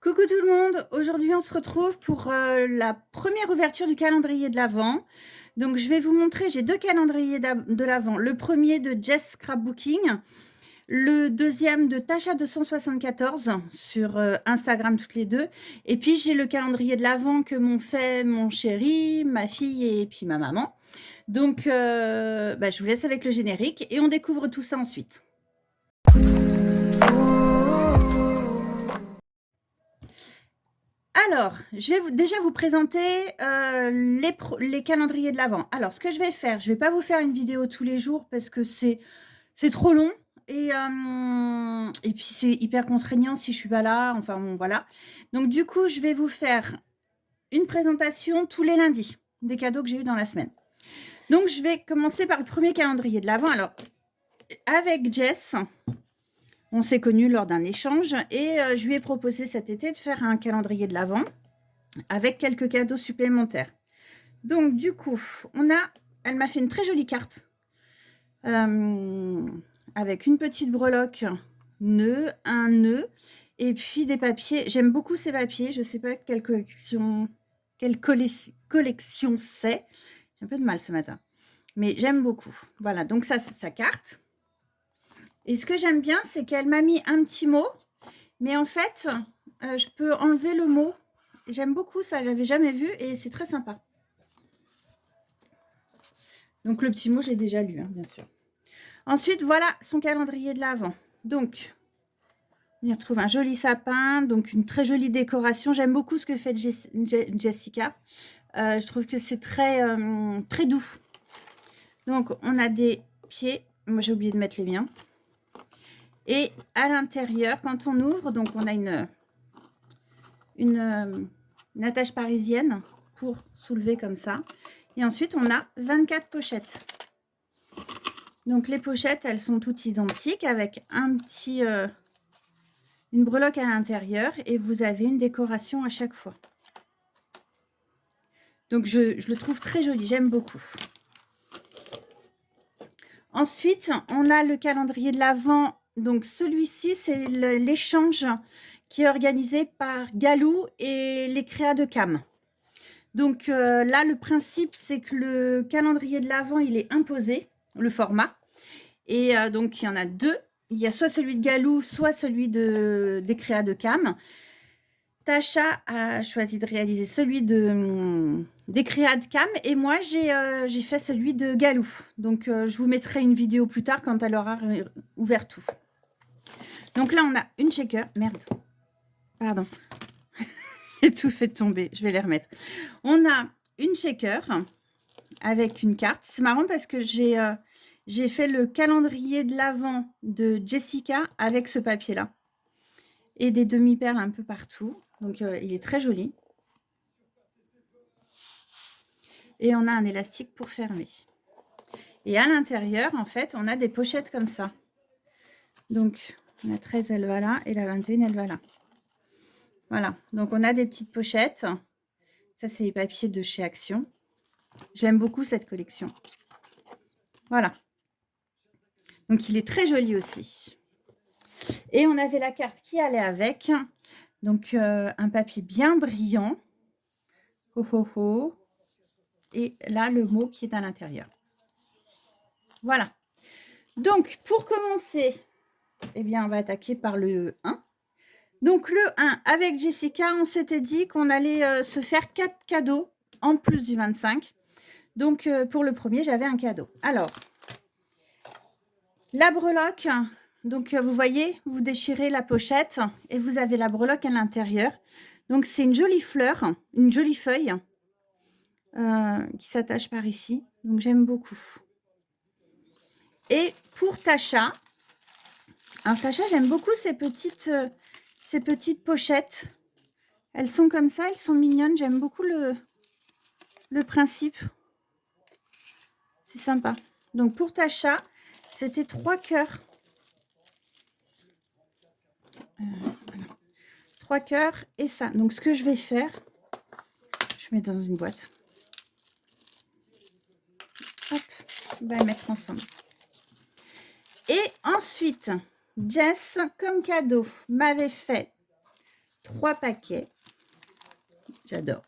Coucou tout le monde, aujourd'hui on se retrouve pour la première ouverture du calendrier de l'Avent. Donc je vais vous montrer, j'ai deux calendriers de l'Avent. Le premier de Jess Scrapbooking, le deuxième de Tasha 274 sur Instagram toutes les deux. Et puis j'ai le calendrier de l'Avent que m'ont fait mon chéri, ma fille et puis ma maman. Donc je vous laisse avec le générique et on découvre tout ça ensuite. Alors, je vais déjà vous présenter les calendriers de l'Avent. Alors, ce que je vais faire, je ne vais pas vous faire une vidéo tous les jours parce que c'est trop long et puis c'est hyper contraignant si je ne suis pas là. Enfin, bon, voilà. Donc, du coup, je vais vous faire une présentation tous les lundis des cadeaux que j'ai eu dans la semaine. Donc, je vais commencer par le premier calendrier de l'Avent. Alors, avec Jess, on s'est connus lors d'un échange et je lui ai proposé cet été de faire un calendrier de l'Avent avec quelques cadeaux supplémentaires. Donc, du coup, elle m'a fait une très jolie carte avec une petite breloque, un nœud, et puis des papiers. J'aime beaucoup ces papiers. Je ne sais pas quelle collection c'est. J'ai un peu de mal ce matin, mais j'aime beaucoup. Voilà, donc ça, c'est sa carte. Et ce que j'aime bien, c'est qu'elle m'a mis un petit mot, mais en fait, je peux enlever le mot. J'aime beaucoup ça, j'avais jamais vu et c'est très sympa. Donc le petit mot, je l'ai déjà lu, hein, bien sûr. Ensuite, voilà son calendrier de l'Avent. Donc, on y retrouve un joli sapin, donc une très jolie décoration. J'aime beaucoup ce que fait Jessica. Je trouve que c'est très, très doux. Donc, on a des pieds. Moi, j'ai oublié de mettre les miens. Et à l'intérieur, quand on ouvre, donc on a une attache parisienne pour soulever comme ça. Et ensuite, on a 24 pochettes. Donc, les pochettes, elles sont toutes identiques avec un petit, une breloque à l'intérieur et vous avez une décoration à chaque fois. Donc, je le trouve très joli, j'aime beaucoup. Ensuite, on a le calendrier de l'Avent. Donc, celui-ci, c'est l'échange qui est organisé par Galou et les créas de Cam. Donc, là, le principe, c'est que le calendrier de l'Avent, il est imposé, le format. Et donc, il y en a deux. Il y a soit celui de Galou, soit celui des créas de Cam. Tasha a choisi de réaliser celui des créas de Cam et moi, j'ai fait celui de Galou. Donc, je vous mettrai une vidéo plus tard quand elle aura ouvert tout. Donc là, on a une shaker. Merde. Pardon. J'ai tout fait tomber. Je vais les remettre. On a une shaker avec une carte. C'est marrant parce que j'ai fait le calendrier de l'Avent de Jessica avec ce papier-là. Et des demi-perles un peu partout. Donc, il est très joli. Et on a un élastique pour fermer. Et à l'intérieur, en fait, on a des pochettes comme ça. Donc, la 13, elle va là, et la 21, elle va là. Voilà, donc on a des petites pochettes. Ça, c'est les papiers de chez Action. J'aime beaucoup cette collection. Voilà. Donc, il est très joli aussi. Et on avait la carte qui allait avec. Donc, un papier bien brillant. Oh, oh, oh. Et là, le mot qui est à l'intérieur. Voilà. Donc, pour commencer, eh bien, on va attaquer par le 1. Donc, le 1, avec Jessica, on s'était dit qu'on allait se faire 4 cadeaux en plus du 25. Donc, pour le premier, j'avais un cadeau. Alors, la breloque. Donc, vous voyez, vous déchirez la pochette et vous avez la breloque à l'intérieur. Donc, c'est une jolie fleur, une jolie feuille qui s'attache par ici. Donc, j'aime beaucoup. Et pour Tasha, alors Tasha, j'aime beaucoup ces petites pochettes. Elles sont comme ça, elles sont mignonnes. J'aime beaucoup le principe. C'est sympa. Donc, pour Tasha, c'était 3 cœurs. Voilà. 3 cœurs et ça. Donc, ce que je vais faire, je mets dans une boîte. Hop, on va les mettre ensemble. Et ensuite, Jess, comme cadeau, m'avait fait 3 paquets. J'adore.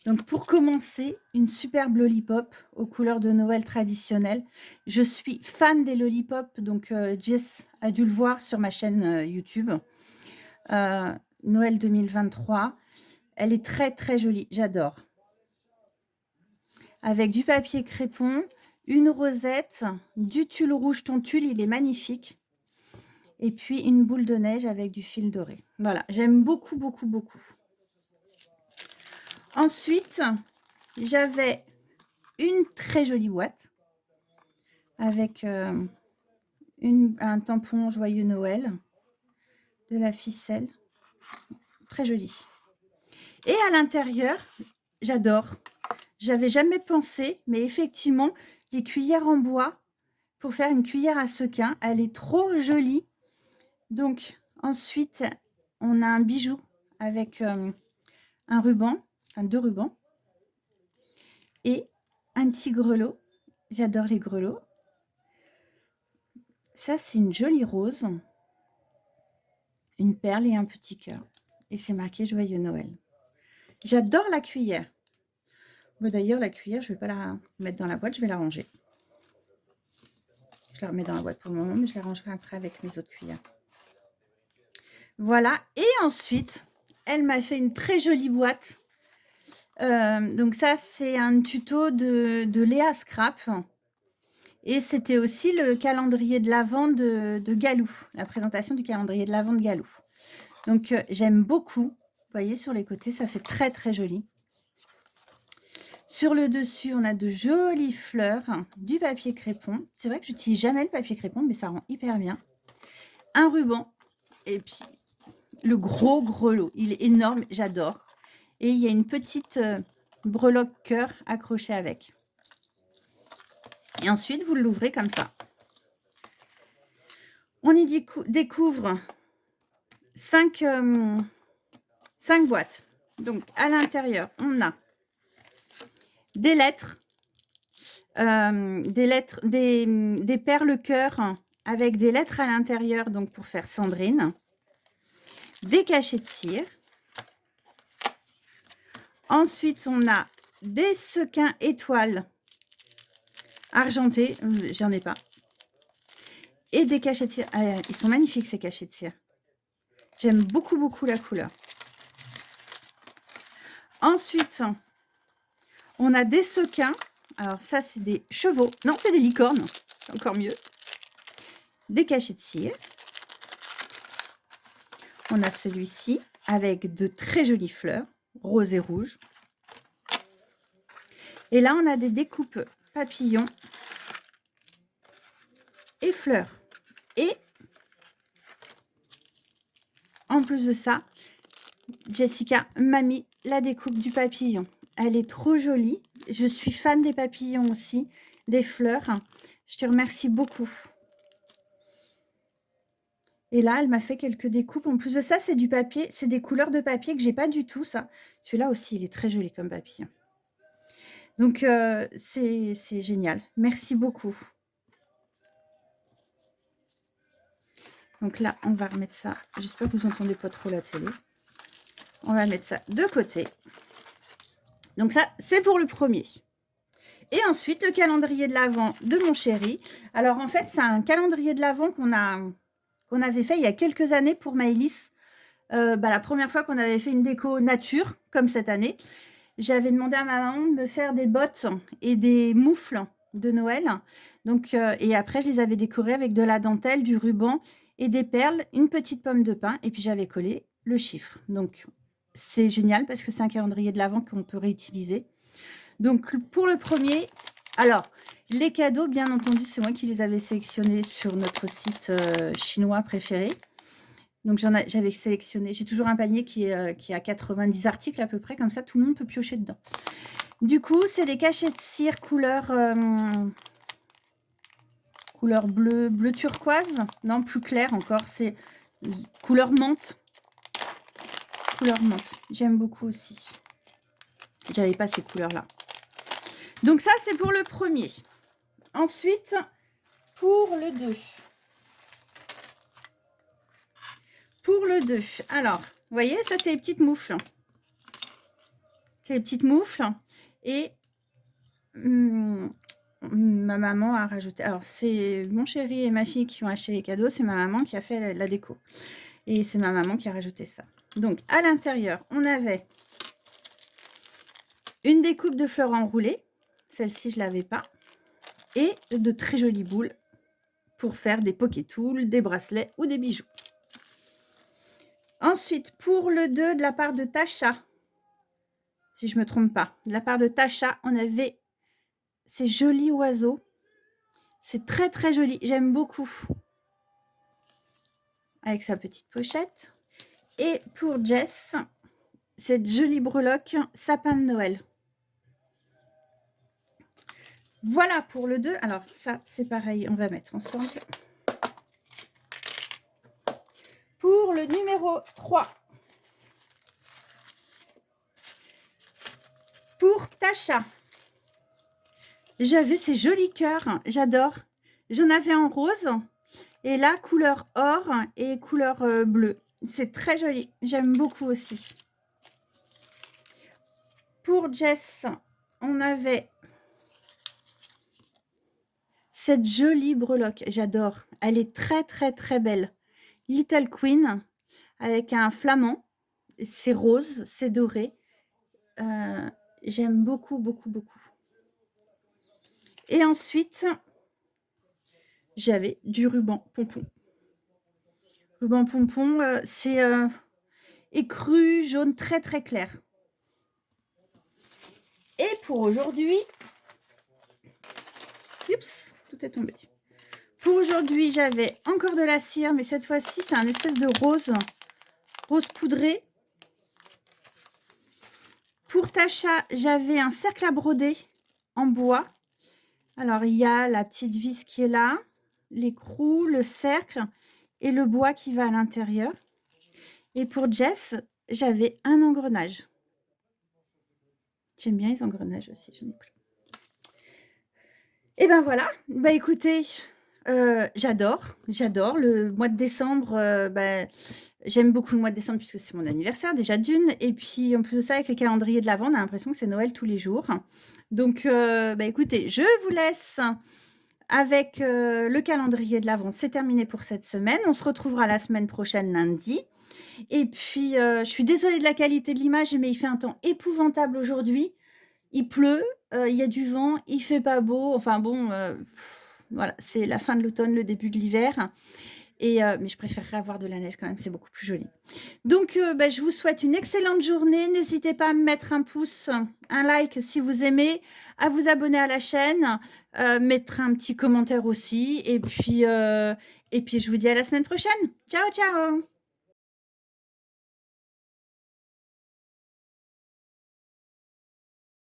Donc, pour commencer, une superbe lollipop aux couleurs de Noël traditionnelles. Je suis fan des lollipops, donc Jess a dû le voir sur ma chaîne YouTube. Noël 2023. Elle est très, très jolie. J'adore. Avec du papier crépon, une rosette, du tulle rouge. Ton tulle, il est magnifique. Et puis, une boule de neige avec du fil doré. Voilà, j'aime beaucoup, beaucoup, beaucoup. Ensuite, j'avais une très jolie boîte avec un tampon Joyeux Noël, de la ficelle, très jolie. Et à l'intérieur, j'adore. J'avais jamais pensé, mais effectivement, les cuillères en bois pour faire une cuillère à sequin, elle est trop jolie. Donc ensuite, on a un bijou avec un ruban, enfin 2 rubans et un petit grelot. J'adore les grelots. Ça, c'est une jolie rose, une perle et un petit cœur. Et c'est marqué Joyeux Noël. J'adore la cuillère. Bon, d'ailleurs, la cuillère, je ne vais pas la mettre dans la boîte, je vais la ranger. Je la remets dans la boîte pour le moment, mais je la rangerai après avec mes autres cuillères. Voilà. Et ensuite, elle m'a fait une très jolie boîte. Donc ça, c'est un tuto de Léa Scrap. Et c'était aussi le calendrier de l'Avent de Galou, la présentation du calendrier de l'Avent de Galou. Donc, j'aime beaucoup. Vous voyez, sur les côtés, ça fait très, très joli. Sur le dessus, on a de jolies fleurs, du papier crépon. C'est vrai que j'utilise jamais le papier crépon, mais ça rend hyper bien. Un ruban et puis le gros grelot. Il est énorme, j'adore. Et il y a une petite breloque cœur accrochée avec. Et ensuite, vous l'ouvrez comme ça. On y découvre 5 boîtes. Donc, à l'intérieur, on a des lettres, des perles cœur avec des lettres à l'intérieur, donc pour faire Sandrine. Des cachets de cire. Ensuite, on a des sequins étoiles argentés. J'en ai pas. Et des cachets de cire. Ils sont magnifiques, ces cachets de cire. J'aime beaucoup, beaucoup la couleur. Ensuite, on a des sequins. Alors ça, c'est des chevaux. Non, c'est des licornes. C'est encore mieux. Des cachets de cire. On a celui-ci avec de très jolies fleurs, rose et rouge. Et là, on a des découpes papillons et fleurs. Et en plus de ça, Jessica m'a mis la découpe du papillon. Elle est trop jolie. Je suis fan des papillons aussi, des fleurs. Je te remercie beaucoup. Et là, elle m'a fait quelques découpes. En plus de ça, c'est du papier. C'est des couleurs de papier que j'ai pas du tout, ça. Celui-là aussi, il est très joli comme papillon. Donc, c'est génial. Merci beaucoup. Donc là, on va remettre ça. J'espère que vous n'entendez pas trop la télé. On va mettre ça de côté. Donc ça, c'est pour le premier. Et ensuite, le calendrier de l'Avent de mon chéri. Alors, en fait, c'est un calendrier de l'Avent qu'on avait fait il y a quelques années pour Maëlys. La première fois qu'on avait fait une déco nature, comme cette année, j'avais demandé à ma maman de me faire des bottes et des moufles de Noël. Donc, et après, je les avais décorées avec de la dentelle, du ruban et des perles, une petite pomme de pin. Et puis, j'avais collé le chiffre. Donc, c'est génial parce que c'est un calendrier de l'Avent qu'on peut réutiliser. Donc, pour le premier, alors, les cadeaux, bien entendu, c'est moi qui les avais sélectionnés sur notre site chinois préféré. Donc, j'avais sélectionné, j'ai toujours un panier qui a 90 articles à peu près, comme ça, tout le monde peut piocher dedans. Du coup, c'est des cachets de cire couleur bleu turquoise. Non, plus clair encore, c'est couleur menthe. Couleur menthe, j'aime beaucoup aussi. J'avais pas ces couleurs-là. Donc ça, c'est pour le premier. Ensuite, pour le 2. Pour le 2, alors, vous voyez, ça, c'est les petites moufles. C'est les petites moufles et ma maman a rajouté alors c'est mon chéri et ma fille qui ont acheté les cadeaux, c'est ma maman qui a fait la déco et c'est ma maman qui a rajouté ça. Donc à l'intérieur, on avait une découpe de fleurs enroulées, celle-ci je l'avais pas, et de très jolies boules pour faire des poketools, des bracelets ou des bijoux. Ensuite, pour le 2 de la part de Tasha, si je me trompe pas, de la part de Tasha, on avait ces jolis oiseaux. C'est très très joli, j'aime beaucoup. Avec sa petite pochette. Et pour Jess, cette jolie breloque sapin de Noël. Voilà pour le 2. Alors ça, c'est pareil, on va mettre ensemble. Pour le numéro 3. Pour Tasha. J'avais ces jolis cœurs, j'adore. J'en avais en rose. Et là, couleur or et couleur bleue. C'est très joli, j'aime beaucoup aussi. Pour Jess, on avait cette jolie breloque, j'adore. Elle est très très très belle. Little Queen avec un flamant. C'est rose, c'est doré. J'aime beaucoup, beaucoup, beaucoup. Et ensuite, j'avais du ruban pompon. Ruban pompon, c'est écru, jaune, très très clair. Et pour aujourd'hui, oups, tout est tombé. Pour aujourd'hui, j'avais encore de la cire, mais cette fois-ci, c'est un espèce de rose poudré. Pour Tasha, j'avais un cercle à broder en bois. Alors, il y a la petite vis qui est là, l'écrou, le cercle et le bois qui va à l'intérieur. Et pour Jess, j'avais un engrenage. J'aime bien les engrenages aussi, j'en ai plus. Et ben voilà, bah écoutez, j'adore le mois de décembre, j'aime beaucoup le mois de décembre puisque c'est mon anniversaire déjà d'une et puis en plus de ça avec les calendriers de l'avent, on a l'impression que c'est Noël tous les jours. Donc bah écoutez, je vous laisse avec, le calendrier de l'avent. C'est terminé pour cette semaine. On se retrouvera la semaine prochaine lundi et puis, je suis désolée de la qualité de l'image, mais il fait un temps épouvantable aujourd'hui. Il pleut, il y a du vent, il fait pas beau, enfin bon, voilà, c'est la fin de l'automne, le début de l'hiver et mais je préférerais avoir de la neige quand même, c'est beaucoup plus joli. Donc bah, je vous souhaite une excellente journée. N'hésitez pas à me mettre un pouce, un like si vous aimez, à vous abonner à la chaîne, mettre un petit commentaire aussi et puis je vous dis à la semaine prochaine. Ciao, ciao!